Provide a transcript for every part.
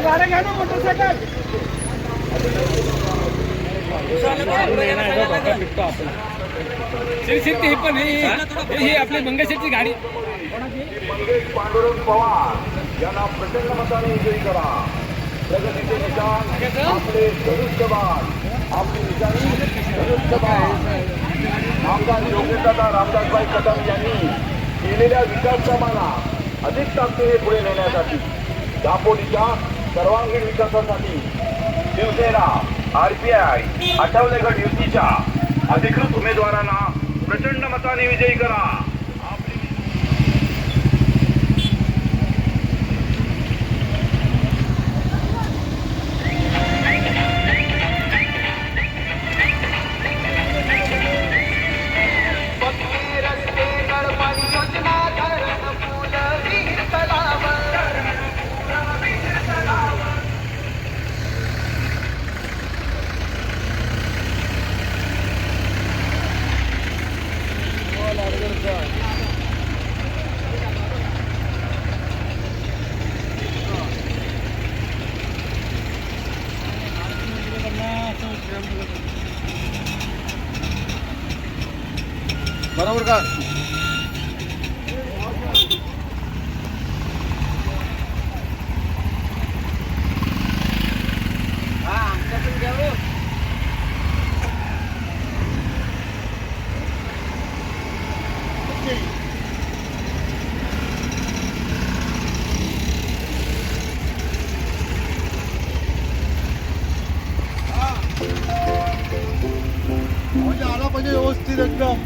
गाड्या घ्या ना मोटरसायकल ही पण ही आपली मंगेशची गाडी मंगेश पांडुरंग पवार यांना प्रचंड मताने विजयी करा. प्रगतीचे निशाण आपले धनुष्यबाण, आपली निशाणी धनुष्यबाण. आमदार योगेशदादा रामदासभाई कदम यांनी केलेल्या विकास कामांना अधिक ताकदीने पुढे नेण्यासाठी, दापोलीच्या सर्वांगीण विकासासाठी शिवसेना आरपीआय आठवले गट युतीच्या अधिकृत उमेदवारांना प्रचंड मताने विजयी करा. बरोबर का आला पाहिजे व्यवस्थित एकदम.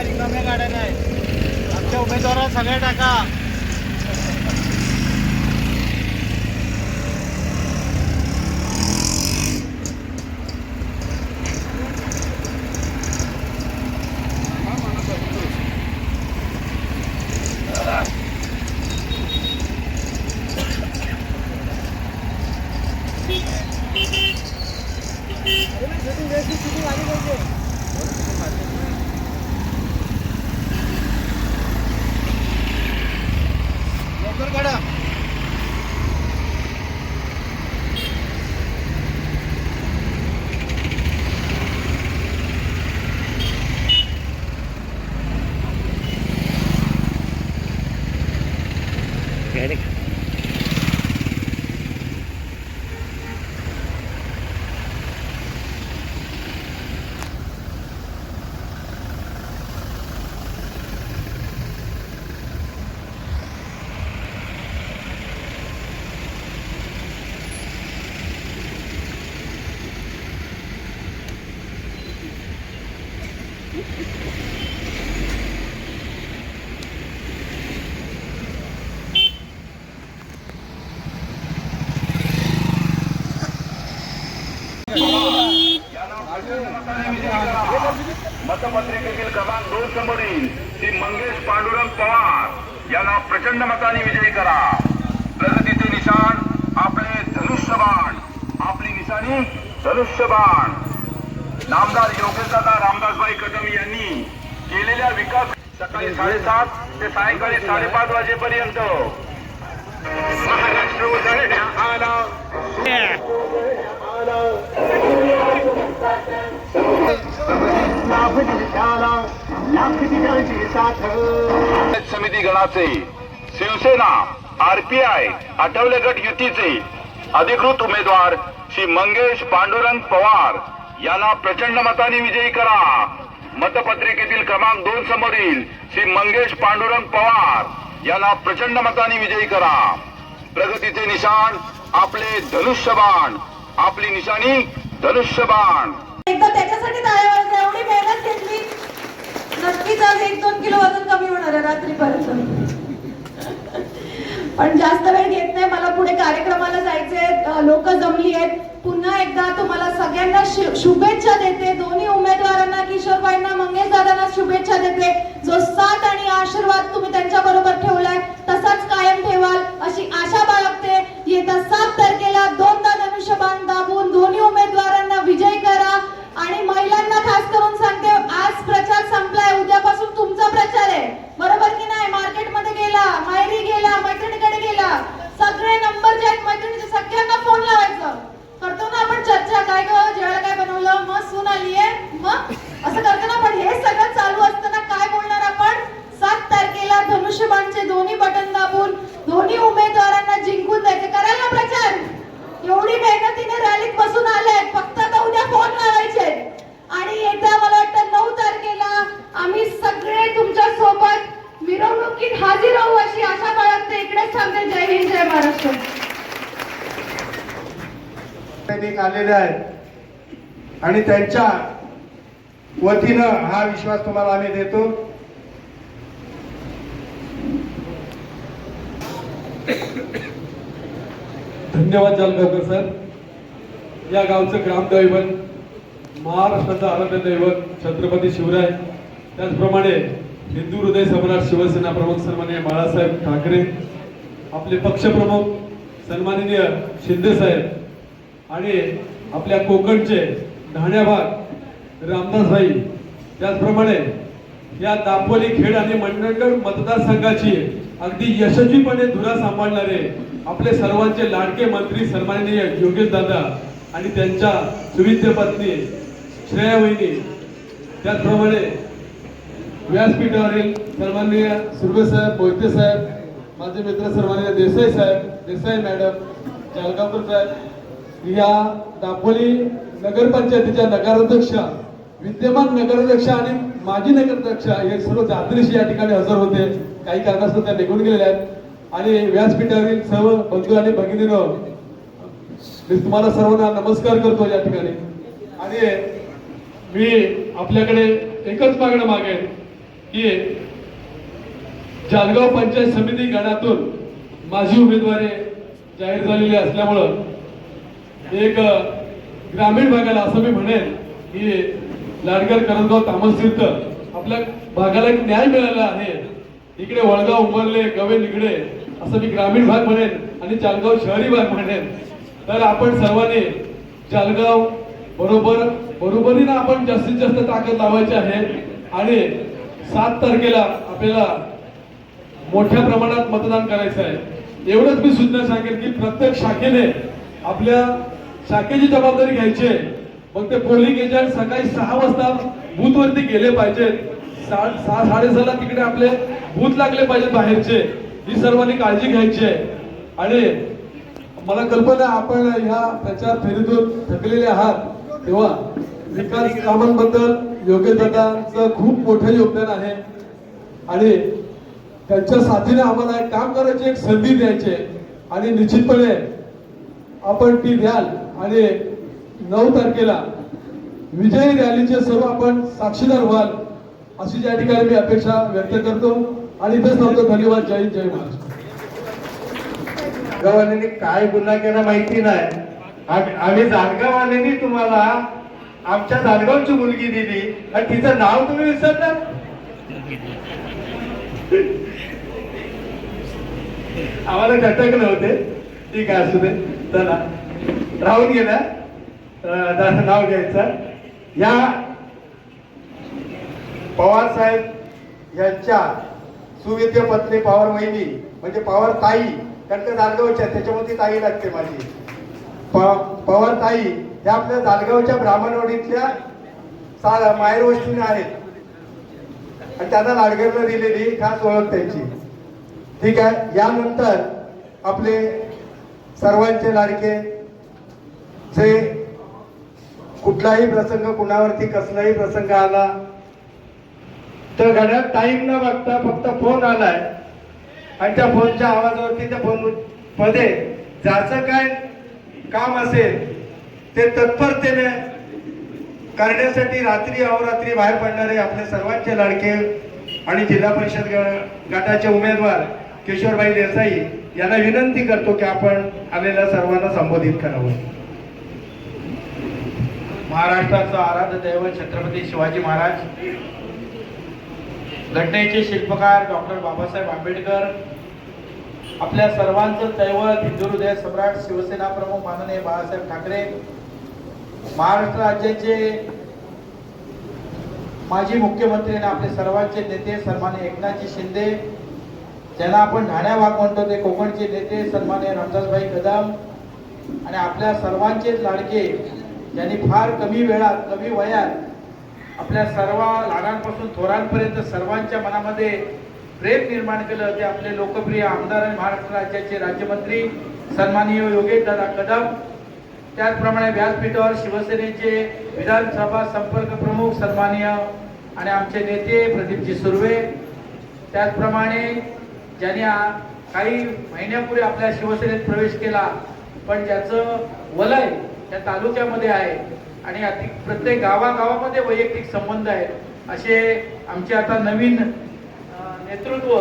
रिकाम्या गाड्या नाही, आमच्या उमेदवारात सगळे टाका. मतपत्रिकेतील क्रमांक 2 समोरील श्री मंगेश पांडुरंग पवार यांना प्रचंड मताने विजयी करा. प्रगतीचे निशाण आपले धनुष्यबाण, आपली निशाणी धनुष्यबाण. नामदार योगेशदादा रामदासभाई कदम यांनी केलेल्या विकास सकाळी 7:30 ते सायंकाळी 5:30 वाजेपर्यंत महाराष्ट्र उजळण्या आला. समिती गणाचे शिवसेना आरपीआय आठवले गट युतीचे अधिकृत उमेदवार श्री मंगेश पांडुरंग पवार यांना प्रचंड मताने विजयी करा. मतपत्रिकेतील क्रमांक 2 समोरील श्री मंगेश पांडुरंग पवार यांना प्रचंड मताने विजयी करा. प्रगतीचे निशाण आपले धनुष्यबाण, आपली निशाणी धनुष्यबाण. एकदा त्याच्यासाठी टाळ्या वाजल्या. एवढी मेहनत घेतली, नक्कीच आज 1-2 किलो वजन कमी होणार आहे रात्रीपर्यंत. पण जास्त वेळ घेत नाही, मला पुढे कार्यक्रमाला जायचंय. लोक जमली आहेत. पुन्हा एकदा तुम्हाला सगळ्यांना शुभेच्छा देते. दोन्ही उमेदवारांना, किशोरबाईंना, मंगेश दादांना शुभेच्छा देते. जो साथ आणि आशीर्वाद तुम्ही त्यांच्या बरोबर ठेवलाय तसाच कायम ठेवाल अशी आशा बाळगते. येत्या 7 तारखेला 2दा धनुष्यबाण दाबून दोन्ही उमेदवारांना विजयी करा. आणि महिलांना खास करून सांगते, आज प्रचार संपलाय, उद्यापासून तुमचा प्रचार आहे, बरोबर की नाही? मार्केटमध्ये गेला, माहेरी गेला, मैत्रिणीकडे गेला, सगळे नंबर जे आहेत मैत्रिणीचे सगळ्यांना फोन लावायचं. करतो ना आपण चर्चा, काय ग जेवायला काय बनवलं, मग सून आलीये, मग असं करतो ना. पण हे सगळं चालू असताना काय बोलणार आपण? 7 तारखेला धनुष्यबाणचे दोन्ही बटन दाबून दोन्ही उमेदवारांना जिंकून द्यायचे. करायला प्रचार. एवढी मेहनतीने रॅलीत बसून आले, फक्त आता उद्या फोन लावायचे. आणि येत्या मला वाटतं 9 तारखेला आम्ही सगळे तुमच्या सोबत मिरवणुकीत हाजीर राहू अशी आशा बाळगते. इकडेच थांबते. जय हिंद, जय महाराष्ट्र. आलेले आहेत आणि त्यांच्या वतीनं हा विश्वास तुम्हाला आम्ही देतो. धन्यवाद जालगावकर सर. या गावचं ग्रामदैवत, महाराष्ट्राचं आराध्य दैवत छत्रपती शिवराय, त्याचप्रमाणे हिंदू हृदय सम्राट शिवसेना प्रमुख सन्माननीय बाळासाहेब ठाकरे, आपले पक्षप्रमुख सन्माननीय शिंदे साहेब आणि आपल्या कोकणचे ढाण्याभाग रामदासभाई, त्याचप्रमाणे या दापोली खेड आणि मंडणगड मतदारसंघाची अगदी यशस्वीपणे धुरा सांभाळणारे आपले सर्वांचे लाडके मंत्री सन्माननीय योगेश दादा आणि त्यांच्या सुविद्य पत्नी श्रेया वहिनी, त्याचप्रमाणे व्यासपीठावरील सन्माननीय सुर्वे साहेब, मोहिते साहेब, माझे मित्र सन्माननीय देसाई साहेब, देसाई मॅडम, जालगावकर साहेब, या दापोली नगरपंचायतीच्या नगराध्यक्ष, विद्यमान नगराध्यक्ष आणि माजी नगराध्यक्ष हे सर्व जात्रीशी या ठिकाणी हजर होते. काही कारणास्तव त्या निघून गेलेल्या आहेत. आणि व्यासपीठावरील सर्व बंधू आणि भगिनींनो, मी तुम्हाला सर्वांना नमस्कार करतो या ठिकाणी. आणि मी आपल्याकडे एकच मागणं मागेन की जालगाव पंचायत समिती गणातून माझी उमेदवारी जाहीर झालेली असल्यामुळं एक ग्रामीण भागाला असं मी म्हणेन की लाडकर, करंजगाव, तामसतीर्थ आपल्या भागाला एक न्याय मिळाला आहे. इकडे वळगाव, उमरले, गवे, निगडे असं मी ग्रामीण भाग म्हणेन आणि जालगाव शहरी भाग म्हणेन. तर आपण सर्वांनी जालगाव बरोबरीनं आपण जास्तीत जास्त ताकद लावायची आहे. आणि 7 तारखेला आपल्याला मोठ्या प्रमाणात मतदान करायचं आहे. एवढंच मी सूचना सांगेन की प्रत्येक शाखेने आपल्या शाखेची जबाबदारी घ्यायची आहे. मग ते पोलिंग एजंट सकाळी 6 वाजता बूथ वरती गेले पाहिजेत. 6:30 तिकडे आपले बूथ लागले पाहिजेत बाहेरचे. ही सर्वांनी काळजी घ्यायची आहे. आणि मला कल्पना, आपण ह्या प्रचार फेरीतून थकलेले आहात, तेव्हा विकास कामांबद्दल योगेश दादांचं खूप मोठं योगदान आहे. आणि त्यांच्या साथीने आम्हाला एक काम करायची, एक संधी द्यायची आहे. आणि निश्चितपणे आपण ती द्याल. आणि 9 तारखेला विजयी रॅलीचे सर्व आपण साक्षीदार व्हाल अशी या ठिकाणी मी अपेक्षा व्यक्त करतो. आणि इथेच थांबतो. धन्यवाद. जय हिंद, जय महाराष्ट्र. जालगाववाल्यांनी काय गुन्हा केला माहिती नाही. आम्ही जालगाववाल्यांनी तुम्हाला आमच्या जालगावची मुलगी दिली आणि तिचं नाव तुम्ही विसरलं. आम्हाला खटक नव्हते. ठीक आहे, असू दे, चला राहून गेला. नाव घ्यायचं. या पवार साहेब यांच्या सुविद्य पत्नी पवार वहिनी, म्हणजे पवार ताई, कारण का जालगावच्या, त्याच्यामध्ये ताई लागते माझी. पवार ताई ह्या आपल्या जालगावच्या ब्राह्मणवाडीतल्या माहेर वस्तीने आहेत आणि त्यांना लाडघरला दिलेली खास ओळख त्यांची. ठीक आहे. यानंतर आपले सर्वांचे लाडके, जे कुठलाही प्रसंग, कुणावरती कसलाही प्रसंग आला तर घड्याळ टाईम न बघता फक्त फोन आलाय आणि त्या फोनच्या आवाजावरती त्या फोन मध्ये ज्याचं काय काम असेल ते तत्परतेने करण्यासाठी रात्री अहोरात्री बाहेर पडणारे आपले सर्वांचे लाडके आणि जिल्हा परिषद गटाचे उमेदवार किशोरभाई देसाई यांना विनंती करतो की आपण आलेल्या सर्वांना संबोधित करावं. महाराष्ट्राचं आराध्य दैवत छत्रपती शिवाजी महाराज, घटनेचे शिल्पकार डॉक्टर बाबासाहेब आंबेडकर, आपल्या सर्वांचं दैवत हिंदू हृदय सम्राट शिवसेना प्रमुख माननीय बाळासाहेब ठाकरे, महाराष्ट्र राज्याचे माजी मुख्यमंत्री आणि आपले सर्वांचे नेते सन्माननीय एकनाथजी शिंदे, ज्यांना आपण ढाण्या वाघ म्हणतो ते कोकणचे नेते सन्माननीय रामदासभाई कदम, आणि आपल्या सर्वांचेच लाडके ज्यांनी फार कमी वेळात कमी वयात आपल्या सर्व लहानांपासून थोरांपर्यंत सर्वांच्या मनामध्ये प्रेम निर्माण केलं, ते आपले लोकप्रिय आमदार आणि महाराष्ट्र राज्याचे राज्यमंत्री सन्माननीय योगेश दादा कदम. त्याचप्रमाणे व्यासपीठावर शिवसेनेचे विधानसभा संपर्क प्रमुख सन्माननीय आणि आमचे नेते प्रदीपजी सुर्वे, त्याचप्रमाणे ज्यांनी काही महिन्यापूर्वी आपल्या शिवसेनेत प्रवेश केला पण ज्याचं वलय त्या तालुक्यामध्ये आहे आणि प्रत्येक गावागावामध्ये वैयक्तिक संबंध आहेत, असे आमचे आता नवीन नेतृत्व.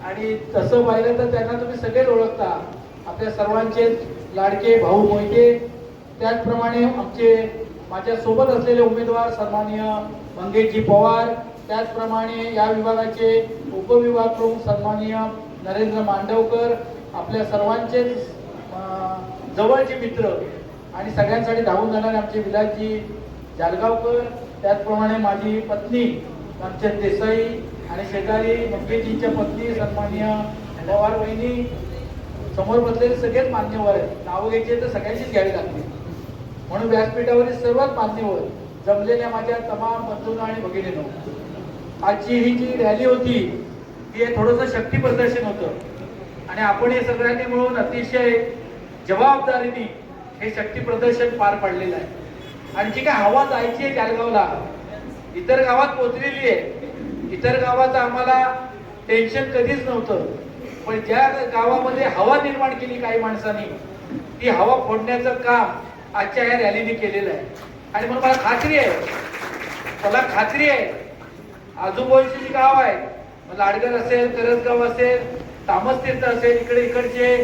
आणि तसं पाहिलं तर त्यांना तुम्ही सगळेच ओळखता, आपल्या सर्वांचे लाडके भाऊ मोहिते. त्याचप्रमाणे आमचे माझ्या सोबत असलेले उमेदवार सन्माननीय मंगेशजी पवार, त्याचप्रमाणे या विभागाचे उपविभाग प्रमुख सन्माननीय नरेंद्र मांडवकर, आपल्या सर्वांचे जवळचे मित्र आणि सगळ्यांसाठी धावून जाणारे आमचे विलासजी जालगावकर, त्याचप्रमाणे माझी पत्नी कांचन देसाई आणि शेजारी मंगेशजींच्या पत्नी सन्माननीय पवार वहिनी, समोर बसलेले सगळेच मान्यवर आहेत. नावं घ्यायचे तर सगळ्यांचीच घ्यावी लागते, म्हणून व्यासपीठावरील सर्वात मान्यवर जमलेल्या माझ्या तमाम बंधूंनो आणि भगिनींनो, आजची ही जी रॅली होती ती थोडंसं शक्ती प्रदर्शन होतं आणि आपण हे सगळ्यांनी मिळून अतिशय जबाबदारीने हे शक्ती प्रदर्शन पार पाडलेलं आहे. आणि जी काय हवा जायची आहे जालगावला, इतर गावात पोहोचलेली आहे. इतर गावाचं आम्हाला टेन्शन कधीच नव्हतं, पण ज्या गावामध्ये हवा निर्माण केली काही माणसांनी, ती हवा फोडण्याचं काम आजच्या या रॅलीने केलेलं आहे. आणि म्हणून मला खात्री आहे आजूबाजूची जी गाव आहे, लाडगर असेल, करसगाव असेल, तामसतीर्थ असेल, इकडचे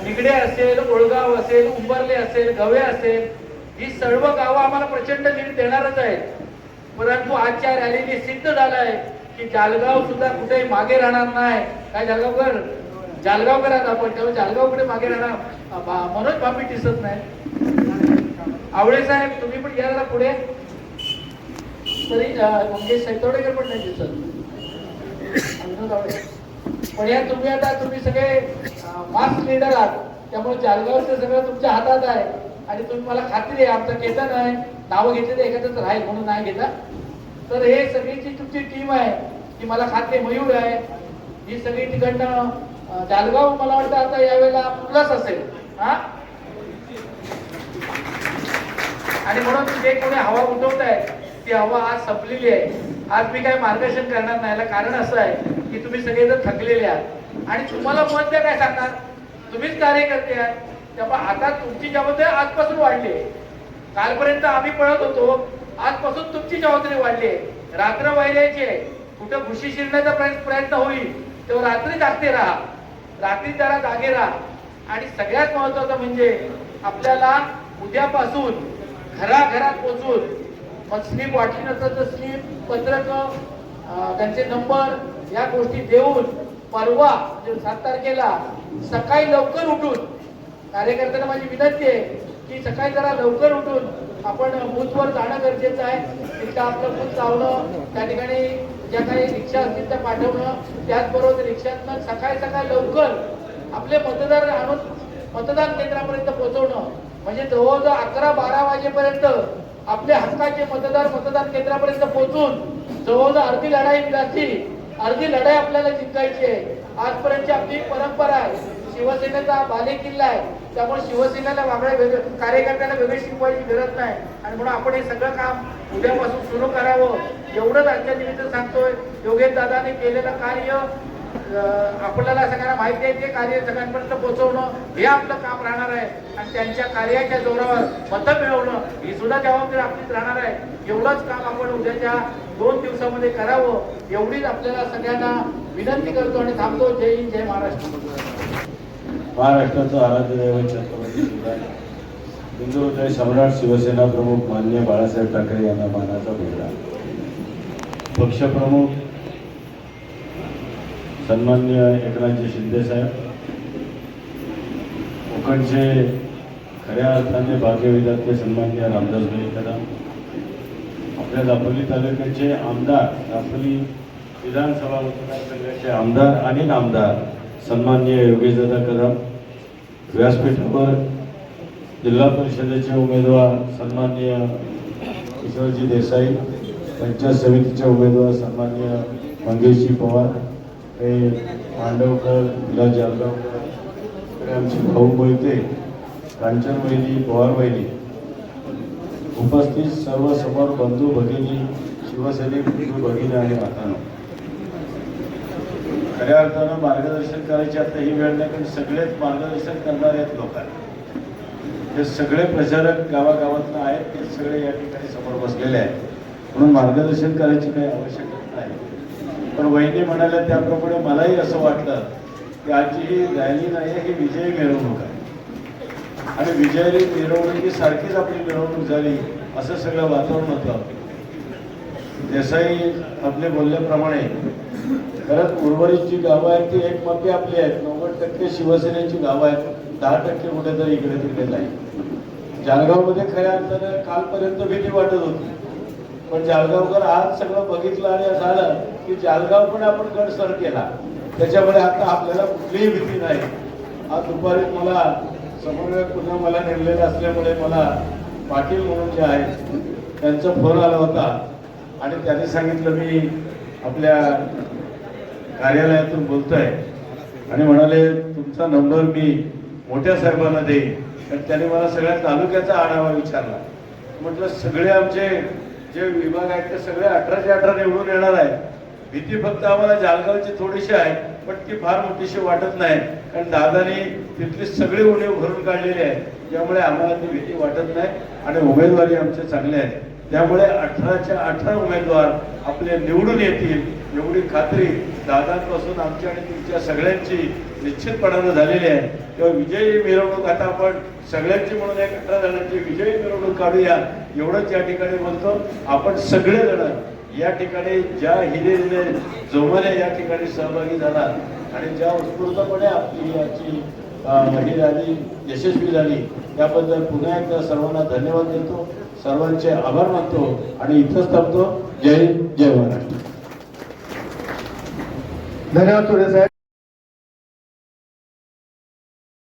निगडे असेल, ओळगाव असेल, उंबरले असेल, गवे असेल, ही सर्व गावं आम्हाला प्रचंड लीड देणारच आहेत. परंतु आजच्या रॅलीने सिद्ध झालं आहे की जालगाव सुद्धा कुठेही मागे राहणार नाही. काय जालगावकर आहात आपण, त्यामुळे जालगावकडे मागे राहणार मनोज बाबी दिसत नाही. आवळे साहेब तुम्ही पण या जरा पुढे, तरी मंगेश सैतवडेकर पण नाही दिसत. पण या तुम्ही सगळे मास लीडर आहात, त्यामुळे जालगावचं सगळं तुमच्या हातात आहे. आणि तुम्ही मला खात्री आहे आमचा केतन आहे, नावं घेतले तर एखादंच राहील म्हणून नाही घेता. तर हे सगळीची तुमची टीम आहे ती मला खात्री, मयूर आहे, ही सगळी तिकडनं जालगाव मला वाटतं आता यावेळेला प्लस असेल. हा, आणि म्हणून जे कोणी हवा उठवत आहे ती हवा आज संपलेली आहे. आज मी काय मार्गदर्शन करणार नाही, कारण असं आहे की तुम्ही सगळेजण थकलेले आहात आणि तुम्हाला मत द्या काय सांगणार, तुम्हीच कार्यकर्ते आहात. त्यामुळे आता तुमची जबाबदारी आजपासून वाढली आहे. कालपर्यंत आम्ही पळत होतो, आजपासून तुमची जबाबदारी वाढली आहे. रात्र वाहिल्याची आहे, कुठं घुशी शिरण्याचा प्रयत्न होईल तेव्हा रात्री जागते राहा, रात्री जरा जागे राहा. आणि सगळ्यात महत्वाचं म्हणजे आपल्याला उद्यापासून घराघरात पोहोचून मग स्लीप वाटली नसतं तर स्लीप पत्रक, त्यांचे नंबर या गोष्टी देऊन परवा म्हणजे 7 तारखेला सकाळी लवकर उठून, कार्यकर्त्यांना माझी विनंती आहे की सकाळी जरा लवकर उठून आपण बूथवर जाणं गरजेचं आहे. तिथं आपलं बूथ लावणं, त्या ठिकाणी ज्या काही रिक्षा असतील त्या पाठवणं, त्याचबरोबर रिक्षातनं सकाळी लवकर आपले मतदार आणून मतदान केंद्रापर्यंत पोहोचवणं, म्हणजे जवळजवळ 11-12 वाजेपर्यंत आपले हक्काचे मतदार मतदान केंद्रापर्यंत पोहोचून जवळजवळ अर्धी लढाई मिळाली, अर्धी लढाई आपल्याला जिंकायची आहे. आजपर्यंतची आपली परंपरा आहे, शिवसेनेचा बालेकिल्ला आहे, त्यामुळे शिवसेनेला कार्यकर्त्याला वेगळे शिकवायची गरज नाही आणि म्हणून आपण हे सगळं काम उद्यापासून सुरू करावं एवढंच आजच्या निमित्त सांगतोय. योगेश दादाने केलेलं कार्य आपल्याला सगळ्यांना माहिती आहे, ते कार्य सगळ्यांपर्यंत पोहोचवणं हे आपलं काम राहणार आहे आणि त्यांच्या कार्याच्या जोरावर मतं मिळवणं ही सुद्धा जबाबदारी आपलीच राहणार आहे. एवढंच काम आपण उद्याच्या 2 दिवसामध्ये करावं एवढीच आपल्याला सगळ्यांना विनंती करतो आणि थांबतो. जय हिंद, जय महाराष्ट्र. महाराष्ट्राचं आराध्य दैवत छत्रपती शिवराय हिंदुहृदय सम्राट शिवसेना प्रमुख माननीय बाळासाहेब ठाकरे यांना मानाचा मुजरा. पक्षप्रमुख सन्माननीय एकनाथजी शिंदे साहेब, कोकणचे खऱ्या अर्थाने भाग्यविधाते सन्माननीय रामदासभाई कदम, आपल्या दापोली तालुक्याचे आमदार, दापोली विधानसभा मतदारसंघाचे आमदार आणि नामदार सन्माननीय योगेशदादा कदम, व्यासपीठावर जिल्हा परिषदेचे उमेदवार सन्माननीय किशोरजी देसाई, पंचायत समितीचे उमेदवार सन्माननीय मंगेशजी पवार, हे मांडवकर, विलास जालगावकर, आमचे भाऊ मोहिते, कांचन वहिनी, पवार वहिनी, उपस्थित सर्व समोर बंधू भगिनी, शिवसैनिक बंधू भगिनी आणि मातांनो, खऱ्या अर्थानं मार्गदर्शन करायची आता ही वेळ नाही, कारण सगळेच मार्गदर्शन करणारे आहेत लोक आहेत. हे सगळे प्रचारक गावागावातनं आहेत, ते सगळे या ठिकाणी समोर बसलेले आहेत, म्हणून मार्गदर्शन करायची काही आवश्यकता नाही. पण वहिनी म्हणाल्या त्याप्रमाणे मलाही असं वाटलं की आजची ही रॅली नाही, ही विजयी मिरवणूक आहे आणि विजयी मिरवणुकीसारखीच आपली मिरवणूक झाली असं सगळं वातावरण होतं. देसाई आपले बोलल्याप्रमाणे खरंच उर्वरित जी गावं आहेत ती एकमापी आपली आहेत. 90% शिवसेनेची गावं आहेत, 10% कुठेतरी इकडे तिकडे जाईल. जालगावमध्ये खऱ्या अर्थानं कालपर्यंत भीती वाटत होती, पण जालगावकर आज सगळं बघितलं आणि असं झालं की जालगाव पण आपण गड सर केला, त्याच्यामुळे आता आपल्याला कुठलीही भीती नाही. आज दुपारी मला समोर पुन्हा मला नेमलेलं असल्यामुळे मला पाटील म्हणून जे आहेत त्यांचा फोन आला होता आणि त्यांनी सांगितलं मी आपल्या कार्यालयातून बोलतोय आणि म्हणाले तुमचा नंबर मी मोठ्या साहेबांना देईन. कारण त्यांनी मला सगळ्या तालुक्याचा आढावा विचारला. म्हटलं सगळे आमचे जे विभाग आहेत ते सगळे 18चे 18 निवडून येणार आहे. भीती फक्त आम्हाला जालगावची थोडीशी आहे, पण ती फार मोठीशी वाटत नाही, कारण दादानी तिथली सगळी उणीव भरून काढलेली आहे, त्यामुळे आम्हाला ती भीती वाटत नाही आणि उमेदवारी आमचे चांगले आहेत. त्यामुळे 18च्या 18 उमेदवार आपले निवडून येतील एवढी खात्री दादांपासून आमची आणि तुमच्या सगळ्यांची निश्चितपणानं झालेली आहे. तेव्हा विजयी मिरवणूक आता आपण सगळ्यांची म्हणून एक 18 जणांची विजयी मिरवणूक काढूया एवढंच या ठिकाणी बोलतो. आपण सगळेजण या ठिकाणी ज्या हिरीने जोमाने या ठिकाणी सहभागी झाला आणि ज्या उत्स्फूर्तपणे आपली याची ही रॅली यशस्वी झाली त्याबद्दल पुन्हा एकदा सर्वांना धन्यवाद देतो, सर्वांचे आभार मानतो आणि इथंच थांबतो. जय हिंद, जय महाराष्ट्र. धन्यवाद सुरेश साहेब.